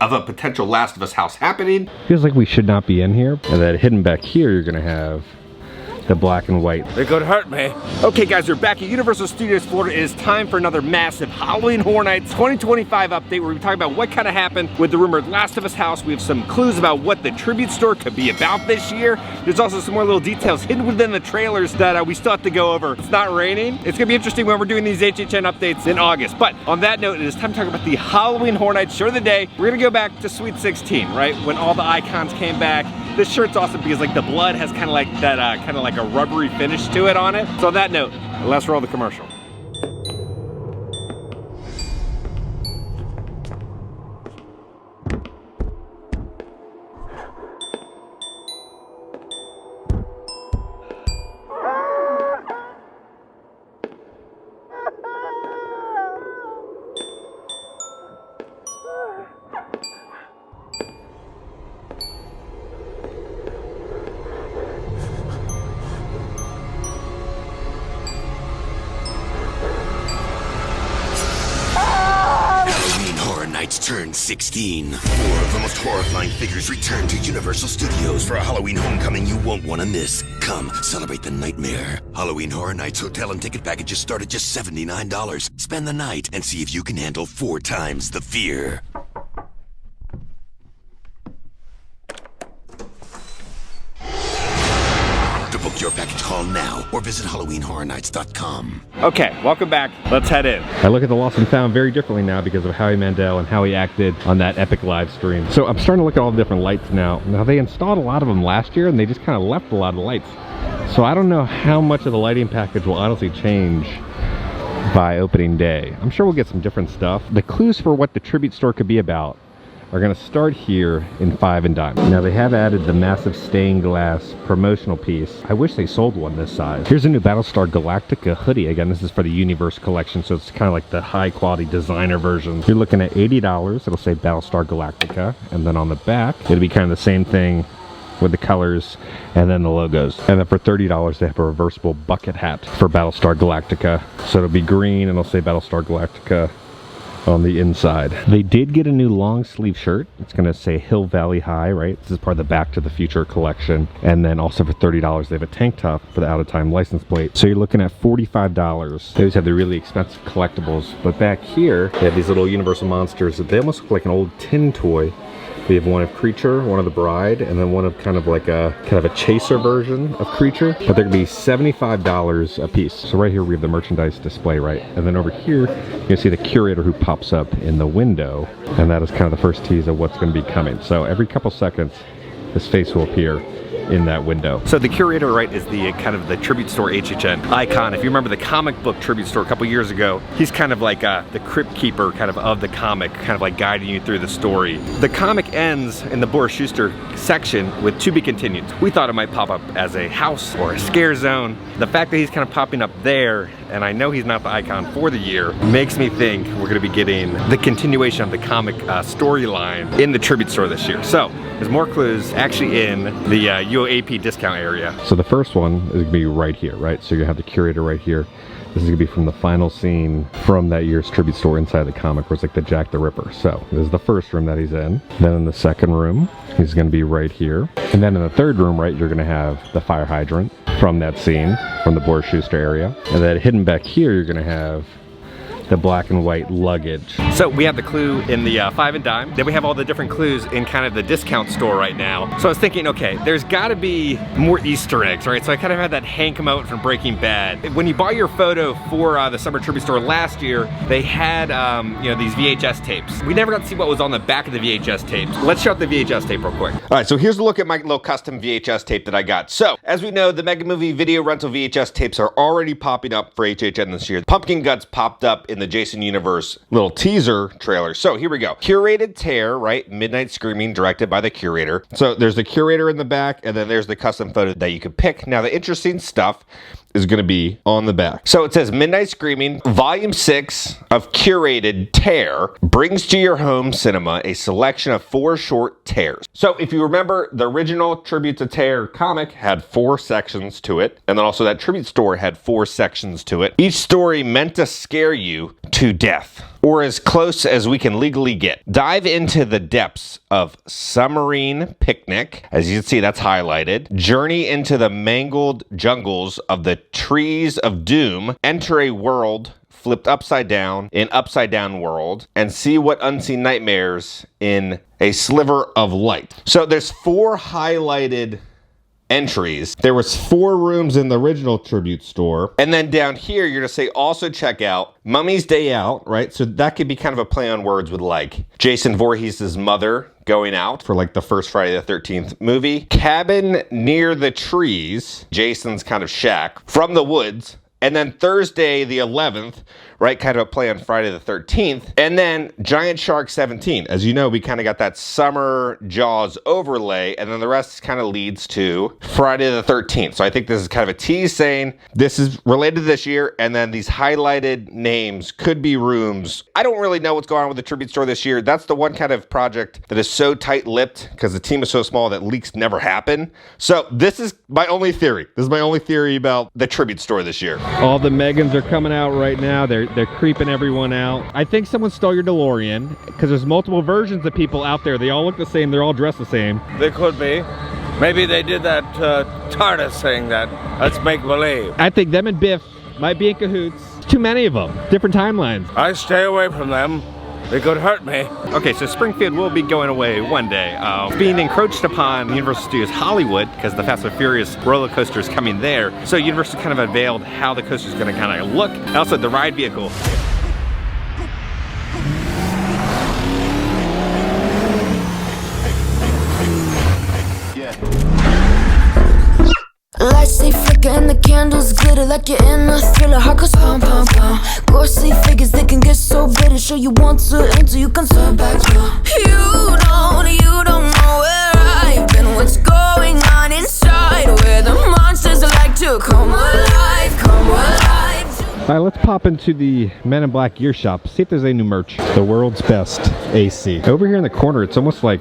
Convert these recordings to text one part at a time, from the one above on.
of a potential Last of Us house happening. Feels like we should not be in here. And then hidden back here, you're gonna have the black and white. They're gonna hurt me. Okay guys, we're back at Universal Studios Florida. It is time for another massive Halloween Horror Nights 2025 update where we talk about what kind of happened with the rumored Last of Us house. We have some clues about what the tribute store could be about this year. There's also some more little details hidden within the trailers that we still have to go over. It's not raining. It's gonna be interesting when we're doing these HHN updates in August. But on that note, it is time to talk about the Halloween Horror Nights shirt of the day. We're gonna go back to Sweet 16, right? When all the icons came back. This shirt's awesome because like the blood has kind of like that, kind of like a rubbery finish to it on it. So on that note, let's roll the commercial. Nights turn 16. 4 of the most horrifying figures return to Universal Studios for a Halloween homecoming you won't want to miss. Come, celebrate the nightmare. Halloween Horror Nights hotel and ticket packages start at just $79. Spend the night and see if you can handle 4 times the fear. To book your package, call now or visit HalloweenHorrorNights.com. Okay, welcome back. Let's head in. I look at the Lost and Found very differently now because of Howie Mandel and how he acted on that epic live stream. So I'm starting to look at all the different lights now. Now they installed a lot of them last year and they just kind of left a lot of the lights. So I don't know how much of the lighting package will honestly change by opening day. I'm sure we'll get some different stuff. The clues for what the tribute store could be about are going to start here in 5 and Dime. Now they have added the massive stained glass promotional piece. I wish they sold one this size. Here's a new Battlestar Galactica hoodie. Again, this is for the Universe collection, so it's kind of like the high quality designer version. You're looking at $80. It'll say Battlestar Galactica, and then on the back it'll be kind of the same thing with the colors and then the logos. And then for $30 they have a reversible bucket hat for Battlestar Galactica. So it'll be green and it'll say Battlestar Galactica on the inside. They did get a new long sleeve shirt. It's gonna say Hill Valley High, right? This is part of the Back to the Future collection. And then also for $30 they have a tank top for the out of time license plate. So you're looking at $45. They always have the really expensive collectibles, but back here they have these little Universal monsters that they almost look like an old tin toy. We have one of Creature, one of the Bride, and then one of kind of a chaser version of Creature. But they're gonna be $75 a piece. So right here we have the merchandise display, right? And then over here, you can see the curator who pops up in the window. And that is kind of the first tease of what's gonna be coming. So every couple seconds, his face will appear in that window. So the curator, right, is the kind of the tribute store HHN icon. If you remember the comic book tribute store a couple years ago, he's kind of like the crypt keeper kind of the comic, kind of like guiding you through the story. The comic ends in the Boris Schuster section with to be continued. We thought it might pop up as a house or a scare zone. The fact that he's kind of popping up there, and I know he's not the icon for the year, makes me think we're gonna be getting the continuation of the comic storyline in the tribute store this year. So there's more clues actually in the UAP discount area. So the first one is gonna be right here, right? So you have the curator right here. This is gonna be from the final scene from that year's tribute store inside the comic, where it's like the Jack the Ripper. So this is the first room that he's in. Then in the second room, he's gonna be right here. And then in the third room, right, you're gonna have the fire hydrant from that scene, from the Boris Schuster area. And then hidden back here, you're gonna have the black and white luggage. So we have the clue in the 5 and Dime. Then we have all the different clues in kind of the discount store right now. So I was thinking, okay, there's gotta be more Easter eggs, right? So I kind of had that Hank moment from Breaking Bad. When you bought your photo for the Summer Tribute Store last year, they had you know, these VHS tapes. We never got to see what was on the back of the VHS tapes. Let's show up the VHS tape real quick. All right, so here's a look at my little custom VHS tape that I got. So, as we know, the Mega Movie video rental VHS tapes are already popping up for HHN this year. Pumpkin Guts popped up in the Jason Universe little teaser trailer. So here we go. Curated Tear, right? Midnight Screaming, directed by the curator. So there's the curator in the back, and then there's the custom photo that you could pick. Now the interesting stuff is going to be on the back. So it says Midnight Screaming, Volume 6 of Curated Tear brings to your home cinema a selection of 4 short tears. So if you remember, the original Tribute to Tear comic had 4 sections to it, and then also that Tribute Store had 4 sections to it. Each story meant to scare you to death. or as close as we can legally get. Dive into the depths of Submarine Picnic. As you can see, that's highlighted. Journey into the mangled jungles of the Trees of Doom. Enter a world flipped upside down in Upside Down World, and see what unseen nightmares in a sliver of light. So there's 4 highlighted entries. There was 4 rooms in the original tribute store. And then down here, you're gonna say also check out Mummy's Day Out, right? So that could be kind of a play on words with like Jason Voorhees' mother going out for like the first Friday the 13th movie. Cabin Near the Trees, Jason's kind of shack, From the Woods. And then Thursday the 11th, right, kind of a play on Friday the 13th. And then Giant Shark 17. As you know, we kind of got that summer Jaws overlay, and then the rest kind of leads to Friday the 13th. So I think this is kind of a tease saying this is related to this year, and then these highlighted names could be rooms. I don't really know what's going on with the tribute store this year. That's the one kind of project that is so tight-lipped because the team is so small that leaks never happen. So this is my only theory. This is my only theory about the tribute store this year. All the Megans are coming out right now. They're creeping everyone out. I think someone stole your DeLorean because there's multiple versions of people out there. They all look the same. They're all dressed the same. They could be. Maybe they did that TARDIS thing that let's make believe. I think them and Biff might be in cahoots. Too many of them. Different timelines. I stay away from them. They could hurt me. Okay, so Springfield will be going away one day. Being encroached upon Universal Studios Hollywood because the Fast and Furious roller coaster is coming there. So Universal kind of unveiled how the coaster is going to kind of look. And also the ride vehicle. Lights they flicker and the candles glitter like you're in a thriller. Heart goes pum pum pum. Ghostly figures they can get so bitter. Show you want to enter, you can turn back. You don't know where I've been. What's going on inside? Where the monsters like to come alive, come alive. All right, let's pop into the Men in Black gear shop. See if there's any new merch. The world's best AC. Over here in the corner, it's almost like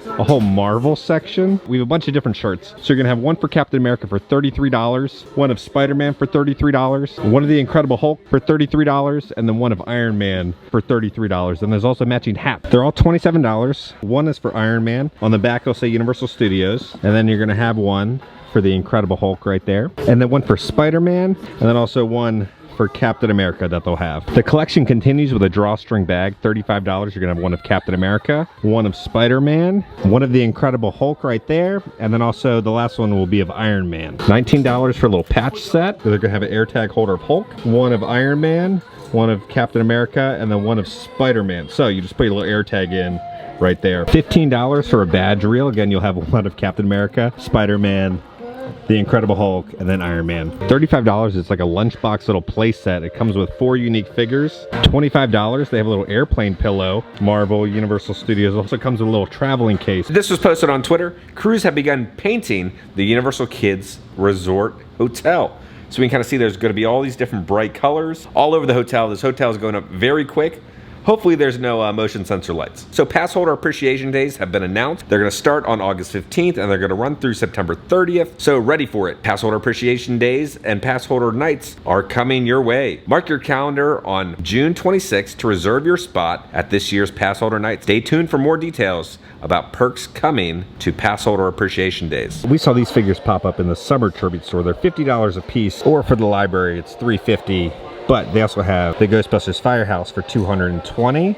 a whole Marvel section. We have a bunch of different shirts. So you're gonna have one for Captain America for $33, one of Spider-Man for $33, one of the Incredible Hulk for $33, and then one of Iron Man for $33. And there's also matching hats. They're all $27. One is for Iron Man. On the back, it'll say Universal Studios. And then you're gonna have one for the Incredible Hulk right there. And then one for Spider-Man, and then also one for Captain America that they'll have. The collection continues with a drawstring bag, $35. You're gonna have one of Captain America, one of Spider-Man, one of the Incredible Hulk right there, and then also the last one will be of Iron Man. $19 for a little patch set. They're gonna have an AirTag holder of Hulk, one of Iron Man, one of Captain America, and then one of Spider-Man. So you just put your little AirTag in right there. $15 for a badge reel. Again, you'll have one of Captain America, Spider-Man, the Incredible Hulk, and then Iron Man. $35, it's like a lunchbox little play set. It comes with 4 unique figures. $25, they have a little airplane pillow. Marvel, Universal Studios also comes with a little traveling case. This was posted on Twitter. Crews have begun painting the Universal Kids Resort Hotel. So we can kind of see there's going to be all these different bright colors all over the hotel. This hotel is going up very quick. Hopefully there's no motion sensor lights. So pass holder appreciation days have been announced. They're gonna start on August 15th and they're gonna run through September 30th. So ready for it. Pass holder appreciation days and pass holder nights are coming your way. Mark your calendar on June 26th to reserve your spot at this year's pass holder night. Stay tuned for more details about perks coming to pass holder appreciation days. We saw these figures pop up in the summer tribute store. They're $50 a piece, or for the library, it's $3.50. But they also have the Ghostbusters Firehouse for $220,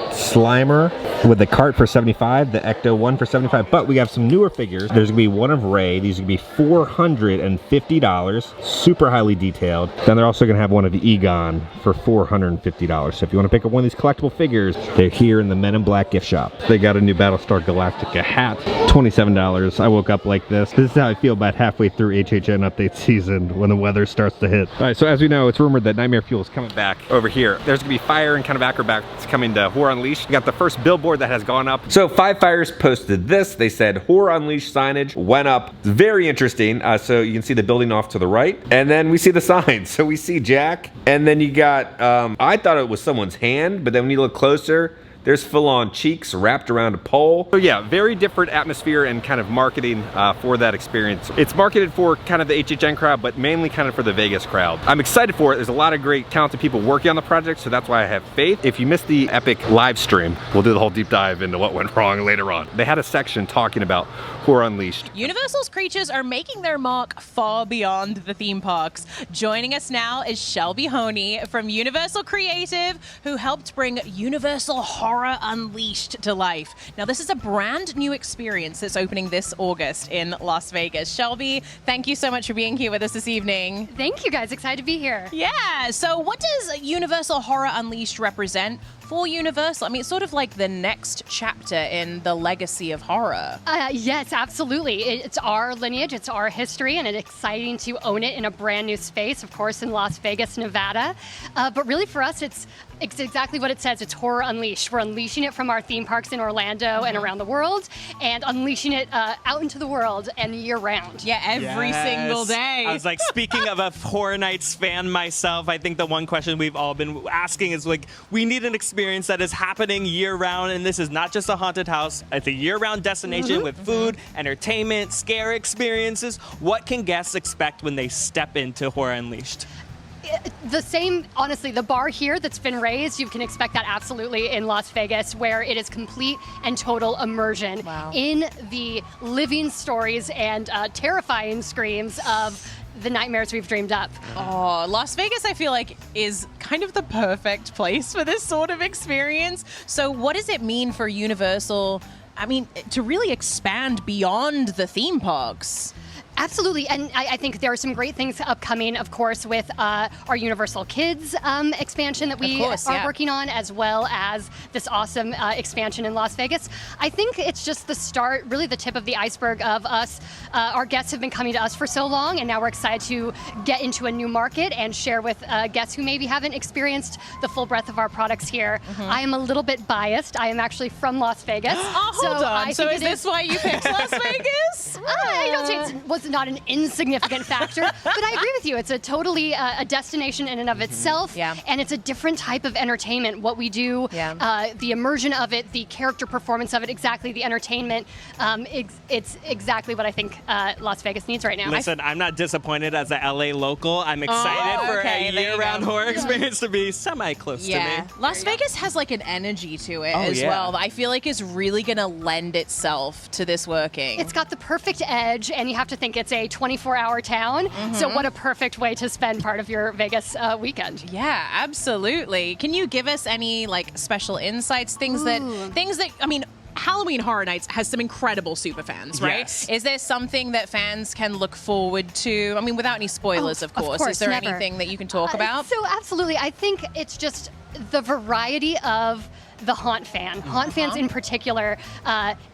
Slimer with the cart for $75, the Ecto one for $75. But we have some newer figures. There's gonna be one of Ray. These are gonna be $450, super highly detailed. Then they're also gonna have one of Egon for $450. So if you wanna pick up one of these collectible figures, they're here in the Men in Black gift shop. They got a new Battlestar Galactica hat, $27. I woke up like this. This is how I feel about halfway through HHN update season when the weather starts to hit. All right, so as we know, it's rumored that Nightmare Fuel is coming back Over here, there's gonna be fire and kind of acrobats coming to Horror Unleashed. We got the first billboard that has gone up. So Five Fires posted this. They said Horror Unleashed signage went up. It's very interesting. So you can see the building off to the right, and then we see the signs. So we see Jack, and then you got, I thought it was someone's hand, but then when you look closer, There's full-on cheeks wrapped around a pole. So yeah, very different atmosphere and kind of marketing for that experience. It's marketed for kind of the HHN crowd, but mainly kind of for the Vegas crowd. I'm excited for it. There's a lot of great talented people working on the project, so that's why I have faith. If you missed the epic live stream, we'll do the whole deep dive into what went wrong later on. They had a section talking about Horror Unleashed. Universal's creatures are making their mark far beyond the theme parks. Joining us now is Shelby Honey from Universal Creative, who helped bring Universal Horror Unleashed to life. Now, this is a brand new experience that's opening this August in Las Vegas. Shelby, thank you so much for being here with us this evening. Thank you guys, excited to be here. Yeah, so what does Universal Horror Unleashed represent for Universal? I mean, it's sort of like the next chapter in the legacy of horror. Yes, absolutely. It's our lineage, it's our history, and it's exciting to own it in a brand new space, of course, in Las Vegas, Nevada. But really for us, it's exactly what it says. It's Horror Unleashed. We're unleashing it from our theme parks in Orlando and around the world, and unleashing it out into the world and year round. Yeah, every single day. I was like, speaking of a Horror Nights fan myself, I think the one question we've all been asking is like, we need an experience that is happening year round, and this is not just a haunted house. It's a year-round destination with food, entertainment, scare experiences. What can guests expect when they step into Horror Unleashed? The same, honestly, the bar here that's been raised, you can expect that absolutely in Las Vegas, where it is complete and total immersion in the living stories and terrifying screams of the nightmares we've dreamed up. Oh, Las Vegas, I feel like, is kind of the perfect place for this sort of experience. So what does it mean for Universal, I mean, to really expand beyond the theme parks? Absolutely, and I think there are some great things upcoming, of course, with our Universal Kids expansion that we are working on, as well as this awesome expansion in Las Vegas. I think it's just the start, really the tip of the iceberg of us. Our guests have been coming to us for so long, and now we're excited to get into a new market and share with guests who maybe haven't experienced the full breadth of our products here. I am a little bit biased. I am actually from Las Vegas. Hold on. So is this why you picked Las Vegas? I don't say it was not an insignificant factor, but I agree with you. It's a totally a destination in and of itself, and it's a different type of entertainment. What we do, the immersion of it, the character performance of it, exactly the entertainment. It's exactly what I think Las Vegas needs right now. Listen, I'm not disappointed as a LA local. I'm excited for a year-round horror experience to be semi-close to me. Las Vegas has like an energy to it as well that I feel like is really going to lend itself to this working. It's got the perfect edge, and you have to think it's a 24-hour town, so what a perfect way to spend part of your Vegas weekend. Yeah, absolutely. Can you give us any like special insights, things that I mean, Halloween Horror Nights has some incredible superfans, right? Yes. Is there something that fans can look forward to? I mean, without any spoilers, of course. Is there anything that you can talk about? So absolutely. I think it's just the variety of the haunt fan. Haunt fans in particular,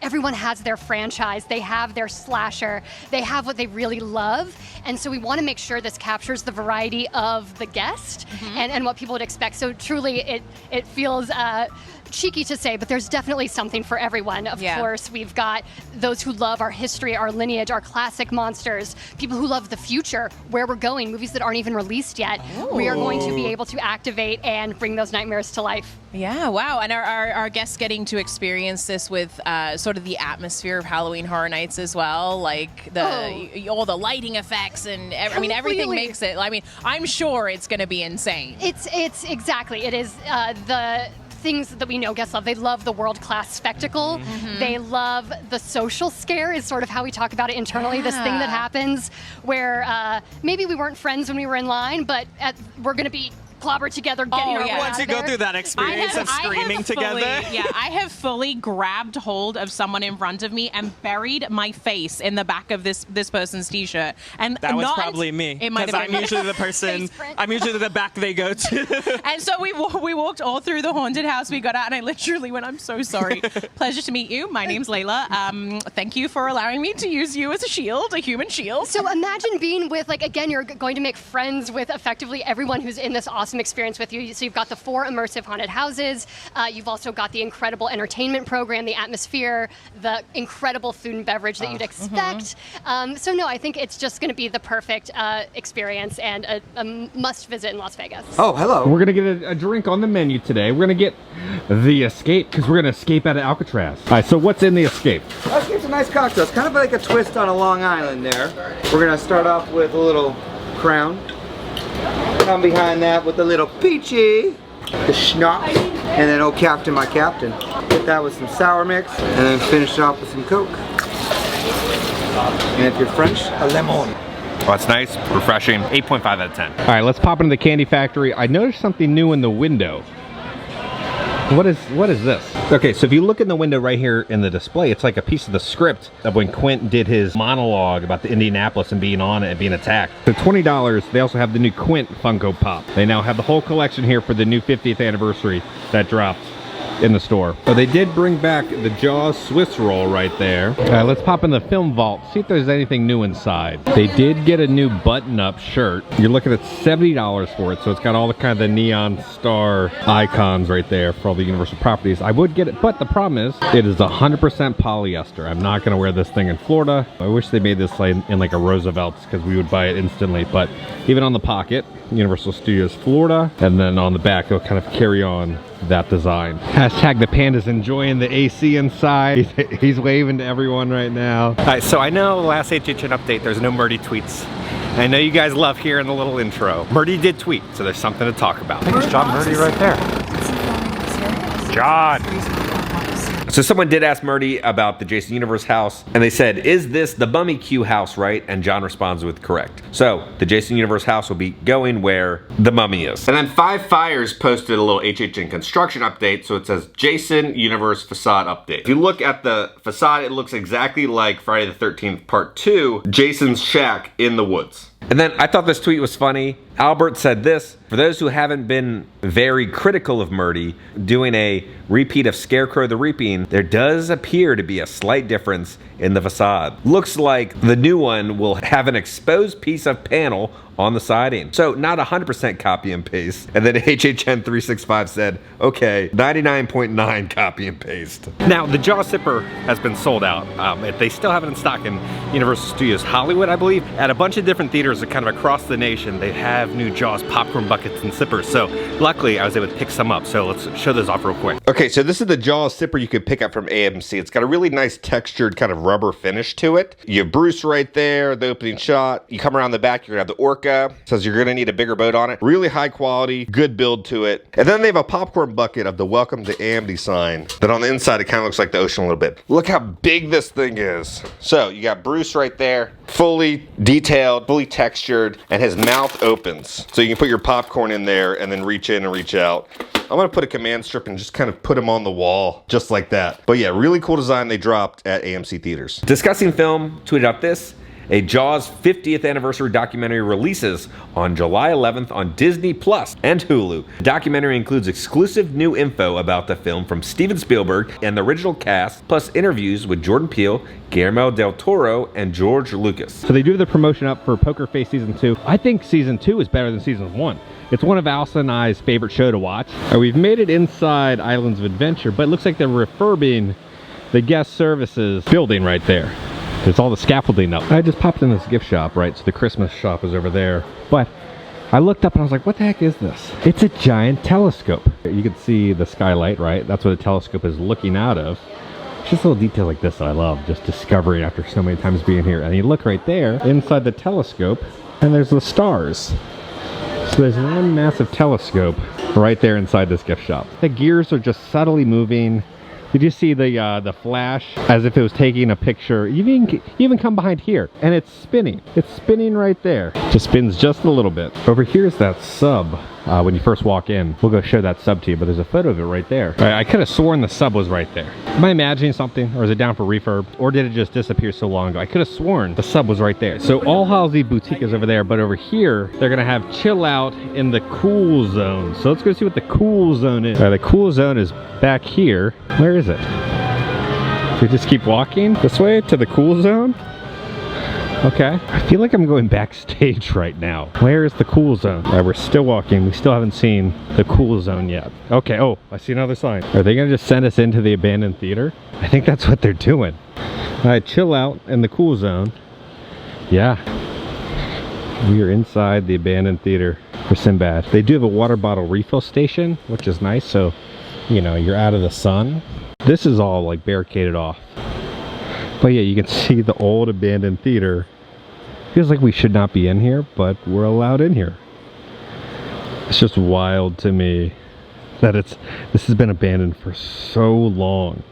everyone has their franchise, they have their slasher, they have what they really love, and so we want to make sure this captures the variety of the guest and what people would expect. So truly it feels cheeky to say, but there's definitely something for everyone. Of course, we've got those who love our history, our lineage, our classic monsters, people who love the future, where we're going, movies that aren't even released yet. We are going to be able to activate and bring those nightmares to life. Yeah, wow. And our guests getting to experience this with sort of the atmosphere of Halloween Horror Nights as well, like all the lighting effects and I mean, everything makes it, I mean, I'm sure it's going to be insane. It's exactly, it is the things that we know guests love. They love the world-class spectacle. They love the social scare is sort of how we talk about it internally, this thing that happens where maybe we weren't friends when we were in line, but we're going to be clobbered together, getting our way out Once you of there. go through that experience of screaming together. I have fully grabbed hold of someone in front of me and buried my face in the back of this person's t-shirt. And that was probably me. It might have been I'm usually the person, I'm usually the back they go to. And so we walked all through the haunted house. We got out and I literally went, I'm so sorry. Pleasure to meet you. My name's Layla. Thank you for allowing me to use you as a shield, a human shield. So imagine being with, like, again, you're going to make friends with effectively everyone who's in this awesome awesome experience with you. So you've got the 4 immersive haunted houses. You've also got the incredible entertainment program, the atmosphere, the incredible food and beverage that you'd expect. So no, I think it's just going to be the perfect experience and a must visit in Las Vegas. Oh, hello. We're gonna get a drink on the menu today. We're gonna get the Escape because we're gonna escape out of Alcatraz. All right, so what's in the Escape? It's a nice cocktail. It's kind of like a twist on a Long Island there. We're gonna start off with a little Crown. Come behind that with a little peachy, the schnapps, and then old Captain, my Captain. Get that with some sour mix, and then finish it off with some Coke. And if you're French, a lemon. Oh, it's nice, refreshing. 8.5 out of 10. All right, let's pop into the candy factory. I noticed something new in the window. What is this? Okay, so if you look in the window right here in the display, it's like a piece of the script of when Quint did his monologue about the Indianapolis and being on it and being attacked. For $20, they also have the new Quint Funko Pop. They now have the whole collection here for the new 50th anniversary that dropped in the store. So they did bring back the Jaws Swiss roll right there. All right, let's pop in the film vault, see if there's anything new inside. They did get a new button-up shirt. You're looking at $70 for it, so it's got all the kind of the neon star icons right there for all the Universal properties. I would get it, but the problem is it is 100% polyester. I'm not gonna wear this thing in Florida. I wish they made this in like a Roosevelt's because we would buy it instantly, but even on the pocket, Universal Studios Florida, and then on the back, it'll kind of carry on that design. Hashtag the panda's enjoying the AC inside. He's waving to everyone right now. All right, so I know last HHN update, there's no Murdy tweets. I know you guys love hearing the little intro. Murdy did tweet, so there's something to talk about. I think it's John Murdy right there. John! So someone did ask Murdy about the Jason Universe house, and they said, is this the Mummy Q house, right? And John responds with correct. So the Jason Universe house will be going where the Mummy is. And then Five Fires posted a little HHN construction update, so it says Jason Universe facade update. If you look at the facade, it looks exactly like Friday the 13th Part 2, Jason's shack in the woods. And then I thought this tweet was funny. Albert said this: for those who haven't been very critical of Murdy doing a repeat of Scarecrow the Reaping, there does appear to be a slight difference in the facade. Looks like the new one will have an exposed piece of panel on the siding. So not 100% copy and paste. And then HHN 365 said, okay, 99.9 copy and paste. Now the Jaws Zipper has been sold out. They still have it in stock in Universal Studios Hollywood, I believe. At a bunch of different theaters kind of across the nation, they have new Jaws popcorn buckets and sippers. So luckily I was able to pick some up. So let's show those off real quick. Okay, so this is the Jaws Zipper you could pick up from AMC. It's got a really nice textured kind of rubber finish to it. You have Bruce right there, the opening shot. You come around the back, you're gonna have the Orca. Says you're gonna need a bigger boat on it. Really high quality, good build to it. And then they have a popcorn bucket of the Welcome to Amity sign that on the inside it kind of looks like the ocean a little bit. Look how big this thing is. So you got Bruce right there, fully detailed, fully textured, and his mouth opens. So you can put your popcorn in there and then reach in and reach out. I'm gonna put a command strip and just kind of put him on the wall, just like that. But yeah, really cool design they dropped at AMC theaters. Discussing Film tweeted out this: a Jaws 50th anniversary documentary releases on July 11th on Disney Plus and Hulu. The documentary includes exclusive new info about the film from Steven Spielberg and the original cast, plus interviews with Jordan Peele, Guillermo del Toro, and George Lucas. So they do the promotion up for Poker Face Season 2. I think Season 2 is better than Season 1. It's one of Alsa and I's favorite show to watch. We've made it inside Islands of Adventure, but it looks like they're refurbing the guest services building right there. There's all the scaffolding up. I just popped in this gift shop, right? So the Christmas shop is over there. But I looked up and I was like, what the heck is this? It's a giant telescope. You can see the skylight, right? That's what the telescope is looking out of. It's just a little detail like this that I love, just discovering after so many times being here. And you look right there inside the telescope and there's the stars. So there's one massive telescope right there inside this gift shop. The gears are just subtly moving. Did you see the flash as if it was taking a picture? You even come behind here and it's spinning. It's spinning right there. Just spins just a little bit. Over here is that sub when you first walk in. We'll go show that sub to you, but there's a photo of it right there. All right, I could have sworn the sub was right there. Am I imagining something, or is it down for refurb? Or did it just disappear so long ago? I could have sworn the sub was right there. So All Halsey Boutique is over there, but over here, they're gonna have chill out in the cool zone. So let's go see what the cool zone is. All right, the cool zone is back here. Where is it? We just keep walking this way to the cool zone. Okay, I feel like I'm going backstage right now. Where is the cool zone? We're still walking. We still haven't seen the cool zone yet. Okay, oh, I see another sign. Are they gonna just send us into the abandoned theater? I think that's what they're doing. All right, chill out in the cool zone. Yeah, we are inside the abandoned theater for Sinbad. They do have a water bottle refill station, which is nice, so, you know, you're out of the sun. This is all like barricaded off. But yeah, you can see the old abandoned theater. Feels like we should not be in here, but we're allowed in here. It's just wild to me that this has been abandoned for so long.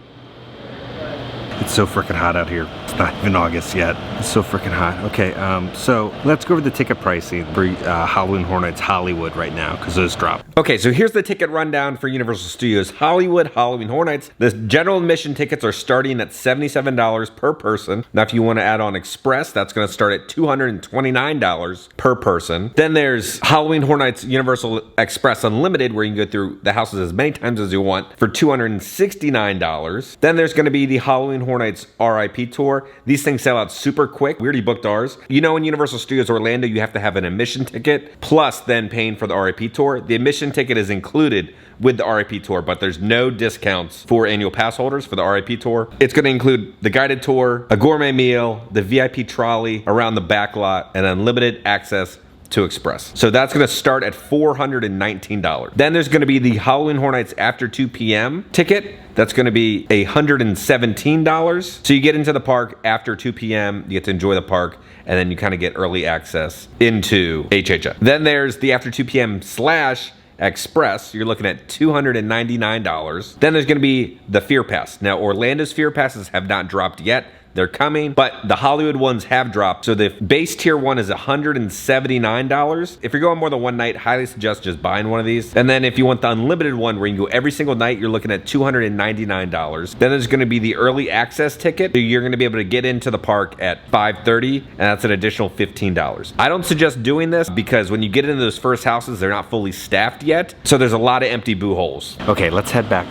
It's so freaking hot out here. It's not even August yet. It's so freaking hot. Okay, so let's go over the ticket pricing for Halloween Horror Nights Hollywood right now, because those dropped. Okay, so here's the ticket rundown for Universal Studios Hollywood Halloween Horror Nights. The general admission tickets are starting at $77 per person. Now, if you want to add on Express, that's going to start at $229 per person. Then there's Halloween Horror Nights Universal Express Unlimited, where you can go through the houses as many times as you want for $269. Then there's going to be the Halloween Horror Nights RIP tour. These things sell out super quick. We already booked ours. You know, in Universal Studios Orlando, you have to have an admission ticket plus then paying for the RIP tour. The admission ticket is included with the RIP tour, but there's no discounts for annual pass holders for the RIP tour. It's going to include the guided tour, a gourmet meal, the VIP trolley around the back lot, and unlimited access to Express. So that's going to start at $419. Then there's going to be the Halloween Horror Nights after 2 p.m. ticket. That's going to be $117. So you get into the park after 2 p.m. You get to enjoy the park, and then you kind of get early access into HHN. Then there's the after 2 p.m. / Express. You're looking at $299. Then there's going to be the Fear Pass. Now, Orlando's Fear Passes have not dropped yet. They're coming, but the Hollywood ones have dropped. So the base tier one is $179. If you're going more than one night, highly suggest just buying one of these. And then if you want the unlimited one where you can go every single night, you're looking at $299. Then there's gonna be the early access ticket. So you're gonna be able to get into the park at 5:30, and that's an additional $15. I don't suggest doing this because when you get into those first houses, they're not fully staffed yet. So there's a lot of empty boo holes. Okay, let's head back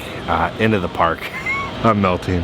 into the park. I'm melting.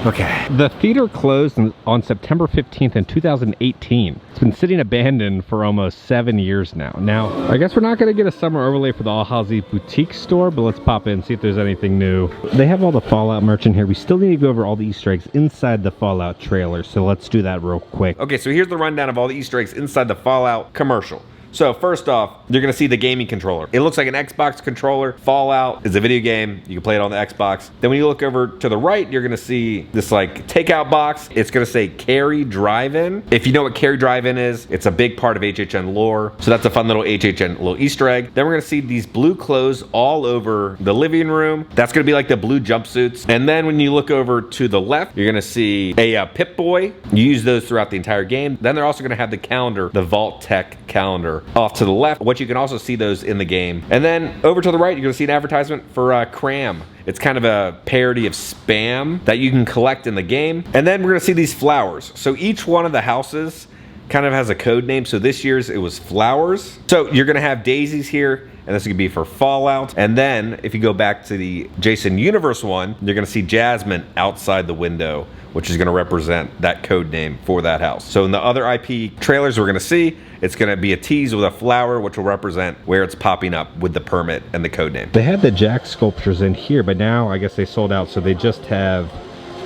Okay. The theater closed on September 15th in 2018. It's been sitting abandoned for almost 7 years now. Now, I guess we're not going to get a summer overlay for the All Halsey Boutique store, but let's pop in and see if there's anything new. They have all the Fallout merch in here. We still need to go over all the Easter eggs inside the Fallout trailer, so let's do that real quick. Okay, so here's the rundown of all the Easter eggs inside the Fallout commercial. So first off, you're gonna see the gaming controller. It looks like an Xbox controller. Fallout is a video game. You can play it on the Xbox. Then when you look over to the right, you're gonna see this like takeout box. It's gonna say Carry Drive-In. If you know what Carry Drive-In is, it's a big part of HHN lore. So that's a fun little HHN little Easter egg. Then we're gonna see these blue clothes all over the living room. That's gonna be like the blue jumpsuits. And then when you look over to the left, you're gonna see a Pip-Boy. You use those throughout the entire game. Then they're also gonna have the calendar, the Vault Tech calendar. Off to the left, what you can also see those in the game. And then over to the right, you're gonna see an advertisement for Cram. It's kind of a parody of Spam that you can collect in the game. And then we're gonna see these flowers. So each one of the houses kind of has a code name. So this year's it was Flowers. So you're gonna have daisies here, and this is gonna be for Fallout. And then if you go back to the Jason Universe one, you're gonna see Jasmine outside the window, which is gonna represent that code name for that house. So in the other IP trailers we're gonna see, it's gonna be a tease with a flower, which will represent where it's popping up with the permit and the code name. They had the Jack sculptures in here, but now I guess they sold out, so they just have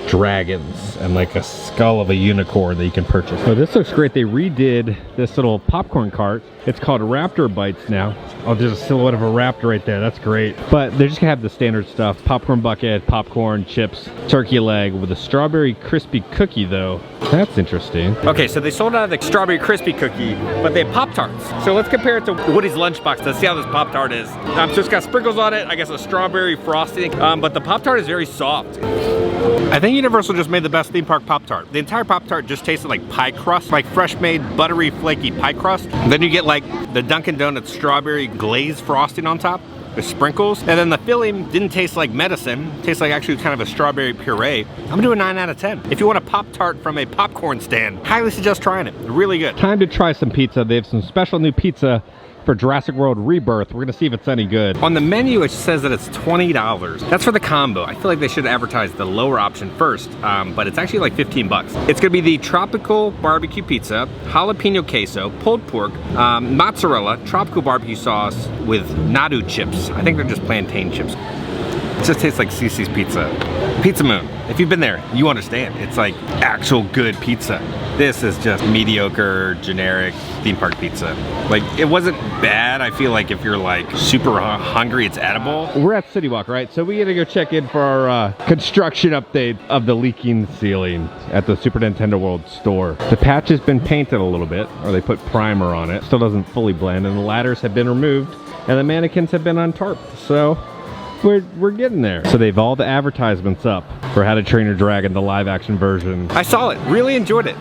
dragons and like a skull of a unicorn that you can purchase. So this looks great. They redid this little popcorn cart. It's called Raptor Bites now. Oh, there's a silhouette of a raptor right there. That's great. But they're just gonna have the standard stuff. Popcorn bucket, popcorn, chips, turkey leg with a strawberry crispy cookie though. That's interesting. Okay, so they sold out of the strawberry crispy cookie, but they have Pop-Tarts. So let's compare it to Woody's Lunchbox to see how this Pop-Tart is. So it's got sprinkles on it, I guess a strawberry frosting, but the Pop-Tart is very soft. I think Universal just made the best theme park Pop-Tart. The entire Pop-Tart just tasted like pie crust, like fresh made, buttery, flaky pie crust. And then you get like the Dunkin' Donuts strawberry glazed frosting on top with sprinkles. And then the filling didn't taste like medicine. It tastes like actually kind of a strawberry puree. I'm gonna do a 9 out of 10. If you want a Pop-Tart from a popcorn stand, highly suggest trying it. Really good. Time to try some pizza. They have some special new pizza for Jurassic World Rebirth. We're gonna see if it's any good. On the menu, it says that it's $20. That's for the combo. I feel like they should advertise the lower option first, but it's actually like 15 bucks. It's gonna be the tropical barbecue pizza, jalapeno queso, pulled pork, mozzarella, tropical barbecue sauce with nadu chips. I think they're just plantain chips. It just tastes like Cece's Pizza. Pizza Moon. If you've been there, you understand. It's like actual good pizza. This is just mediocre, generic theme park pizza. Like, it wasn't bad. I feel like if you're like super hungry, it's edible. We're at City Walk, right? So we gotta go check in for our construction update of the leaking ceiling at the Super Nintendo World store. The patch has been painted a little bit, or they put primer on it. Still doesn't fully blend, and the ladders have been removed, and the mannequins have been untarped. So we're getting there. So they've all the advertisements up for How to Train Your Dragon, the live action version. I saw it, really enjoyed it.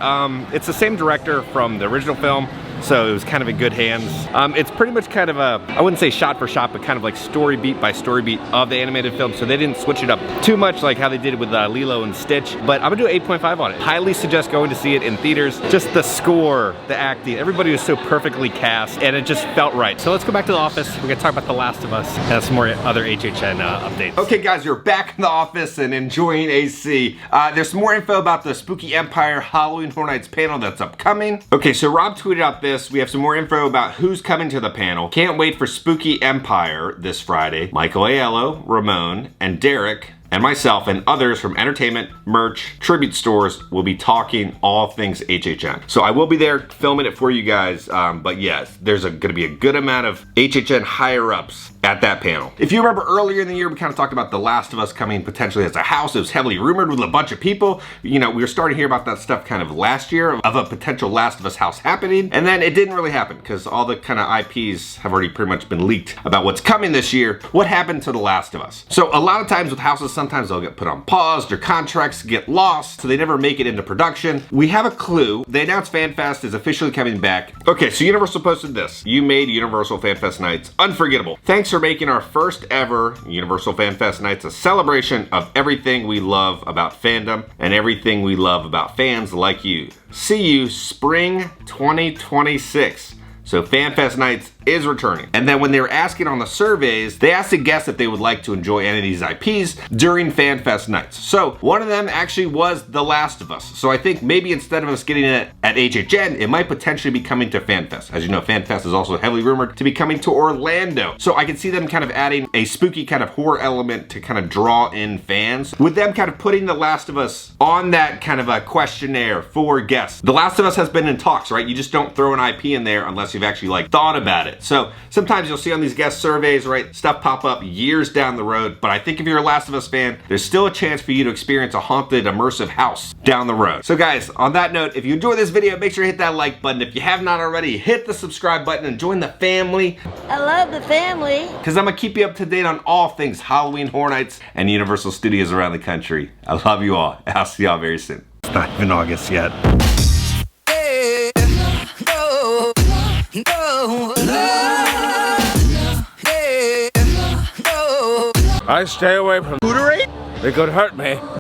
It's the same director from the original film, so it was kind of in good hands. It's pretty much kind of a, I wouldn't say shot for shot, but kind of like story beat by story beat of the animated film, so they didn't switch it up too much like how they did with Lilo and Stitch, but I'm gonna do 8.5 on it. Highly suggest going to see it in theaters. Just the score, the acting, everybody was so perfectly cast, and it just felt right. So let's go back to the office. We're gonna talk about The Last of Us and some more other HHN updates. Okay guys, we're back in the office and enjoying AC. There's some more info about the Spooky Empire Halloween Horror Nights panel that's upcoming. Okay, so Rob tweeted out this. We have some more info about who's coming to the panel. Can't wait for Spooky Empire this Friday. Michael Aiello, Ramon, and Derek, and myself and others from entertainment, merch, tribute stores will be talking all things HHN. So I will be there filming it for you guys, but yes, there's gonna be a good amount of HHN higher-ups at that panel. If you remember earlier in the year, we kind of talked about The Last of Us coming potentially as a house. It was heavily rumored with a bunch of people. You know, we were starting to hear about that stuff kind of last year of a potential Last of Us house happening, and then it didn't really happen because all the kind of IPs have already pretty much been leaked about what's coming this year. What happened to The Last of Us? So a lot of times with houses, sometimes they'll get put on pause, their contracts get lost, so they never make it into production. We have a clue. They announced FanFest is officially coming back. Okay, so Universal posted this. You made Universal FanFest Nights unforgettable. Thanks for making our first ever Universal FanFest Nights a celebration of everything we love about fandom and everything we love about fans like you. See you spring 2026. So FanFest Nights is returning. And then when they were asking on the surveys, they asked the guests if they would like to enjoy any of these IPs during FanFest Nights. So one of them actually was The Last of Us. So I think maybe instead of us getting it at HHN, it might potentially be coming to FanFest. As you know, FanFest is also heavily rumored to be coming to Orlando. So I can see them kind of adding a spooky kind of horror element to kind of draw in fans, with them kind of putting The Last of Us on that kind of a questionnaire for guests. The Last of Us has been in talks, right? You just don't throw an IP in there unless you've actually like thought about it. So sometimes you'll see on these guest surveys, right, stuff pop up years down the road, but I think if you're a Last of Us fan, there's still a chance for you to experience a haunted, immersive house down the road. So guys, on that note, if you enjoyed this video, make sure to hit that like button. If you have not already, hit the subscribe button and join the family. I love the family. Because I'm gonna keep you up to date on all things Halloween Horror Nights and Universal Studios around the country. I love you all. I'll see y'all very soon. It's not even August yet. I stay away from Hooterate. It could hurt me.